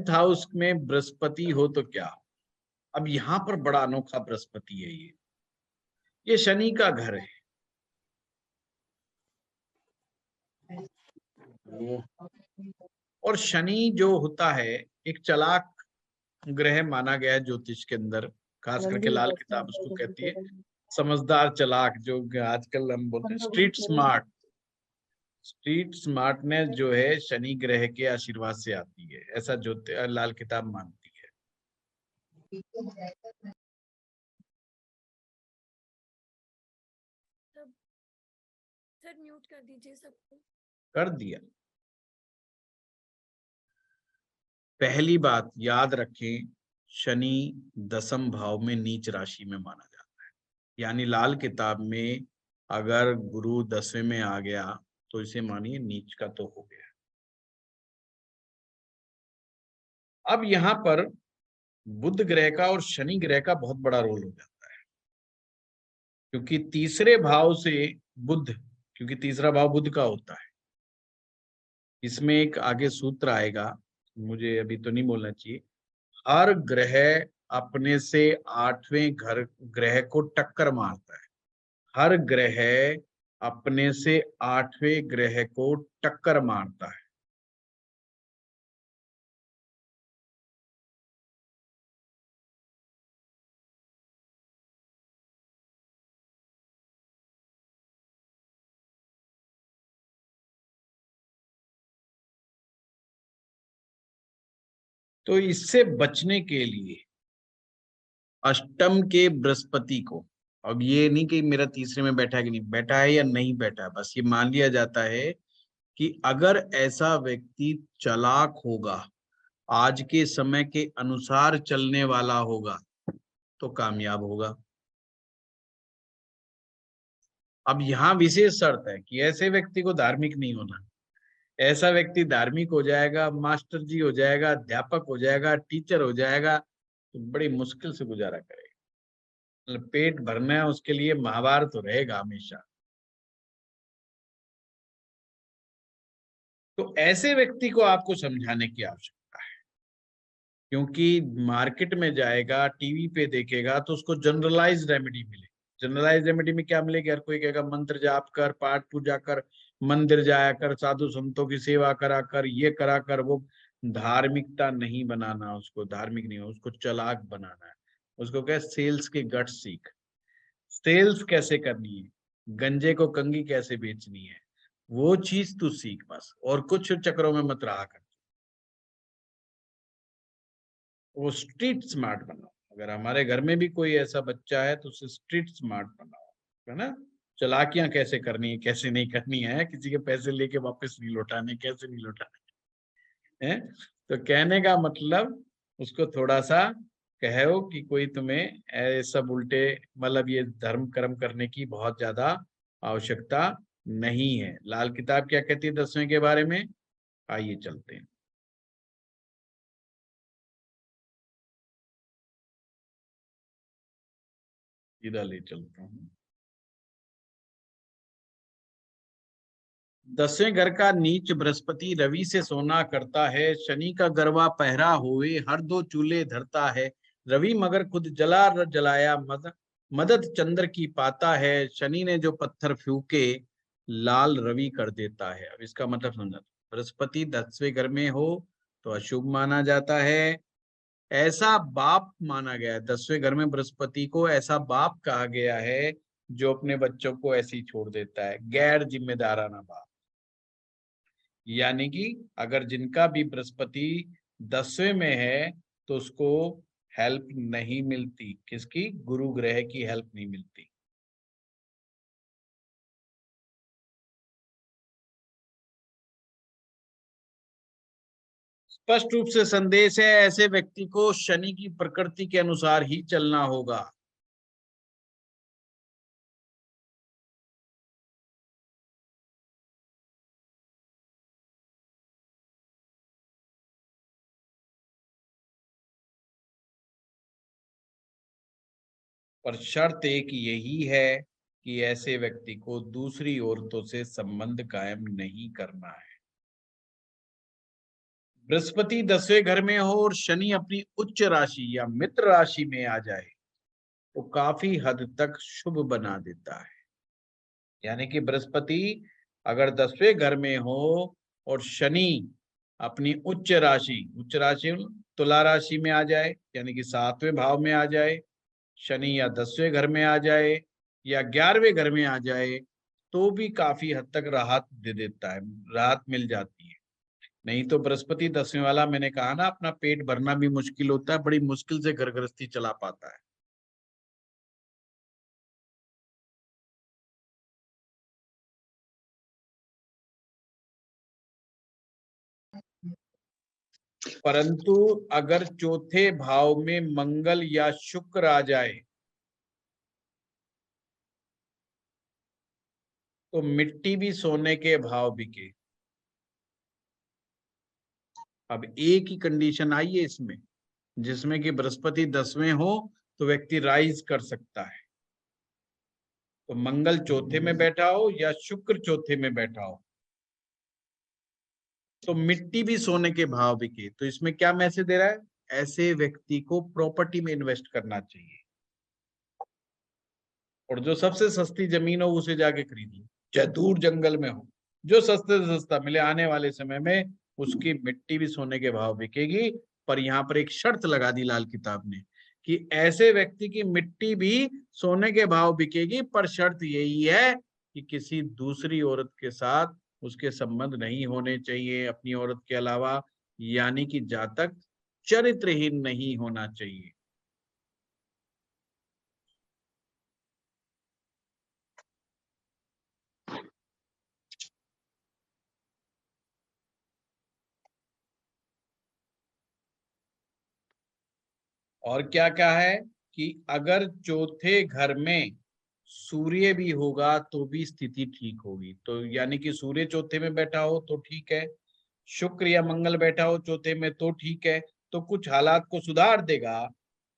10th house में बृहस्पति हो तो क्या हो। अब यहाँ पर बड़ा अनोखा बृहस्पति है, ये शनि का घर है। और शनि जो होता है एक चालाक ग्रह माना गया है ज्योतिष के अंदर, खास करके लाल किताब उसको कहती है समझदार चालाक, जो आजकल हम बोलते हैं स्ट्रीट स्मार्ट। स्ट्रीट स्मार्टनेस जो है शनि ग्रह के आशीर्वाद से आती है, ऐसा लाल किताब मानती है। सर म्यूट कर दीजिए सबको। कर दिया। पहली बात याद रखें, शनि 10वें भाव में नीच राशि में माना जाता है, यानी लाल किताब में अगर गुरु 10वें में आ गया तो इसे मानिए नीच का तो हो गया। अब यहाँ पर बुध ग्रह का और शनि ग्रह का बहुत बड़ा रोल हो जाता है, क्योंकि तीसरे भाव से बुध, क्योंकि तीसरा भाव बुध का होता है। इसमें एक आगे सूत्र आएगा, मुझे अभी तो नहीं बोलना चाहिए। हर ग्रह अपने से 8वें घर ग्रह को टक्कर मारता है। हर ग्रह अपने से 8वें ग्रह को टक्कर मारता है। तो इससे बचने के लिए अष्टम के बृहस्पति को, अब ये नहीं कि मेरा तीसरे में बैठा है कि नहीं बैठा है या नहीं बैठा है, बस ये मान लिया जाता है कि अगर ऐसा व्यक्ति चालाक होगा, आज के समय के अनुसार चलने वाला होगा, तो कामयाब होगा। अब यहाँ विशेष शर्त है कि ऐसे व्यक्ति को धार्मिक नहीं होना। ऐसा व्यक्ति धार्मिक हो जाएगा, मास्टर जी हो जाएगा, अध्यापक हो जाएगा, टीचर हो जाएगा, तो बड़ी मुश्किल से गुजारा करेगा। मतलब पेट भरना है उसके लिए महाभारत तो रहेगा हमेशा। तो ऐसे व्यक्ति को आपको समझाने की आवश्यकता है, क्योंकि मार्केट में जाएगा, टीवी पे देखेगा, तो उसको जनरलाइज रेमेडी मिले। जनरलाइज रेमेडी में क्या मिलेगी? हर कोई कहेगा मंत्र जाप कर, पाठ पूजा कर, मंदिर जाया कर, साधु संतों की सेवा करा कर, ये करा कर। वो धार्मिकता नहीं बनाना, उसको धार्मिक नहीं हो, उसको चालाक बनाना है। उसको क्या, सेल्स के गट सीख। सेल्स कैसे करनी है, गंजे को कंगी कैसे बेचनी है, वो चीज तू सीख बस, और कुछ चक्रों में मत रहा कर। वो स्ट्रीट स्मार्ट बनाओ। अगर हमारे घर में भी कोई ऐसा बच्चा है तो उसे स्ट्रीट स्मार्ट बनाओ, है ना। चालाकियां कैसे करनी है, कैसे नहीं करनी है, किसी के पैसे लेके वापस नहीं लौटाने, कैसे नहीं लौटाने है। तो कहने का मतलब उसको थोड़ा सा कहो कि कोई तुम्हें ऐसा उल्टे, मतलब ये धर्म कर्म करने की बहुत ज्यादा आवश्यकता नहीं है। लाल किताब क्या कहती है 10वें के बारे में, आइए चलते हैं। सीधा ले चलता हूँ। 10वें घर का नीच बृहस्पति रवि से सोना करता है, शनि का गरवा पहरा हुए हर दो चूल्हे धरता है। रवि मगर खुद जला जलाया मदद चंद्र की पाता है। शनि ने जो पत्थर फूके लाल रवि कर देता है। अब इसका मतलब समझा, बृहस्पति 10वें घर में हो तो अशुभ माना जाता है। ऐसा बाप माना गया है, 10वें घर में बृहस्पति को ऐसा बाप कहा गया है जो अपने बच्चों को ऐसे ही छोड़ देता है, गैर जिम्मेदाराना बाप। यानी कि अगर जिनका भी बृहस्पति 10वें में है तो उसको हेल्प नहीं मिलती, किसकी, गुरु ग्रह की हेल्प नहीं मिलती। स्पष्ट रूप से संदेश है, ऐसे व्यक्ति को शनि की प्रकृति के अनुसार ही चलना होगा। पर शर्त एक यही है कि ऐसे व्यक्ति को दूसरी औरतों से संबंध कायम नहीं करना है। बृहस्पति 10वें घर में हो और शनि अपनी उच्च राशि या मित्र राशि में आ जाए तो काफी हद तक शुभ बना देता है। यानी कि बृहस्पति अगर 10वें घर में हो और शनि अपनी उच्च राशि तुला राशि में आ जाए, यानी कि 7वें भाव में आ जाए, शनि या 10वें घर में आ जाए या 11वें घर में आ जाए तो भी काफी हद तक राहत दे देता है, राहत मिल जाती है। नहीं तो बृहस्पति 10वें वाला, मैंने कहा ना, अपना पेट भरना भी मुश्किल होता है, बड़ी मुश्किल से घर गृहस्थी चला पाता है। परंतु अगर चौथे भाव में मंगल या शुक्र आ जाए तो मिट्टी भी सोने के भाव बिके। अब एक ही कंडीशन आई है इसमें, जिसमें कि बृहस्पति 10वें हो तो व्यक्ति राइज कर सकता है। तो मंगल चौथे में बैठा हो या शुक्र चौथे में बैठा हो तो मिट्टी भी सोने के भाव बिके। तो इसमें क्या मैसेज दे रहा है? ऐसे व्यक्ति को प्रॉपर्टी में इन्वेस्ट करना चाहिए और जो सबसे सस्ती जमीन हो उसे जाके खरीद लो, चाहे दूर जंगल में हो, जो सस्ते से सस्ता मिले। आने वाले समय में उसकी मिट्टी भी सोने के भाव बिकेगी। पर यहाँ पर एक शर्त लगा दी लाल किताब ने कि ऐसे व्यक्ति की मिट्टी भी सोने के भाव बिकेगी, पर शर्त यही है कि किसी दूसरी औरत के साथ उसके संबंध नहीं होने चाहिए अपनी औरत के अलावा, यानी कि जातक चरित्रहीन नहीं होना चाहिए। और क्या क्या है कि अगर चौथे घर में सूर्य भी होगा तो भी स्थिति ठीक होगी। तो यानी कि सूर्य चौथे में बैठा हो तो ठीक है, शुक्र या मंगल बैठा हो चौथे में तो ठीक है, तो कुछ हालात को सुधार देगा।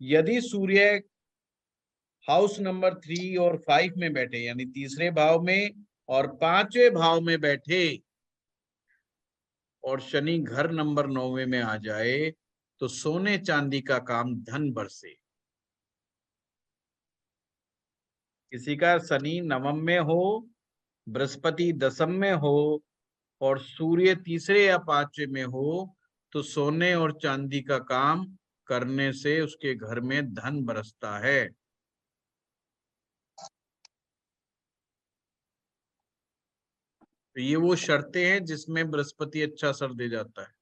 यदि सूर्य हाउस नंबर 3 और 5 में बैठे, यानी तीसरे भाव में और 5वें भाव में बैठे, और शनि घर नंबर 9 में आ जाए तो सोने चांदी का काम धन बरसे। किसी का शनि नवम में हो, बृहस्पति दसम में हो और सूर्य तीसरे या 5वें में हो तो सोने और चांदी का काम करने से उसके घर में धन बरसता है। तो ये वो शर्तें हैं जिसमें बृहस्पति अच्छा असर दे जाता है।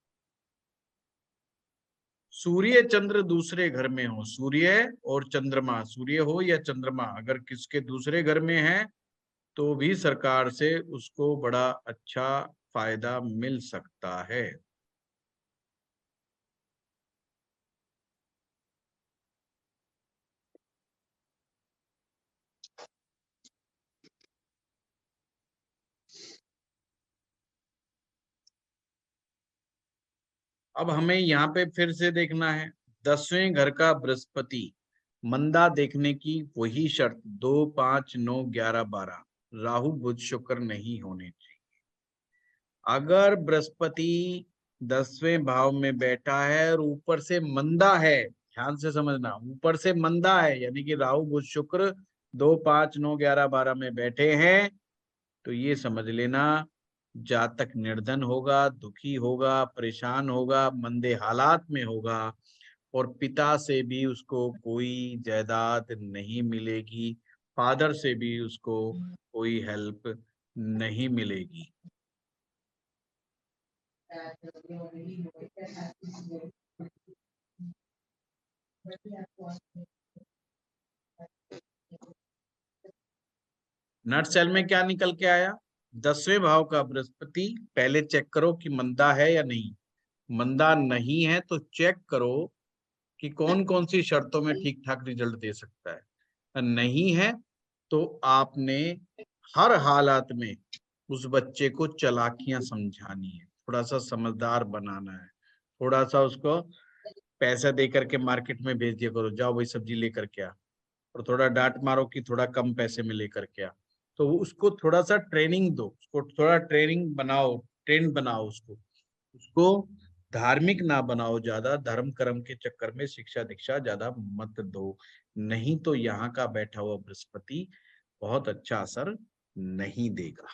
सूर्य चंद्र दूसरे घर में हो, सूर्य और चंद्रमा, सूर्य हो या चंद्रमा अगर किसके दूसरे घर में है तो भी सरकार से उसको बड़ा अच्छा फायदा मिल सकता है। अब हमें यहाँ पे फिर से देखना है, 10वें घर का बृहस्पति मंदा देखने की वही शर्त 2, 5, 9, 11, 12 राहु बुध शुक्र नहीं होने चाहिए। अगर बृहस्पति 10वें भाव में बैठा है और ऊपर से मंदा है, ध्यान से समझना, ऊपर से मंदा है यानी कि राहु बुध शुक्र 2, 5, 9, 11, 12 में बैठे हैं तो ये समझ लेना जातक निर्धन होगा, दुखी होगा, परेशान होगा, मंदे हालात में होगा और पिता से भी उसको कोई जायदाद नहीं मिलेगी, फादर से भी उसको कोई हेल्प नहीं मिलेगी। नट सेल में क्या निकल के आया? 10वें भाव का बृहस्पति पहले चेक करो कि मंदा है या नहीं। मंदा नहीं है तो चेक करो कि कौन कौन सी शर्तों में ठीक ठाक रिजल्ट दे सकता है। नहीं है तो आपने हर हालात में उस बच्चे को चालाकियां समझानी है, थोड़ा सा समझदार बनाना है, थोड़ा सा उसको पैसा दे करके मार्केट में भेज दिया करो, जाओ वही सब्जी लेकर के आ, और थोड़ा डांट मारो कि थोड़ा कम पैसे में लेकर के आ। तो उसको थोड़ा सा ट्रेनिंग दो, उसको थोड़ा ट्रेनिंग बनाओ, ट्रेन बनाओ उसको उसको धार्मिक ना बनाओ ज्यादा, धर्म कर्म के चक्कर में शिक्षा दीक्षा ज्यादा मत दो, नहीं तो यहाँ का बैठा हुआ बृहस्पति बहुत अच्छा असर नहीं देगा।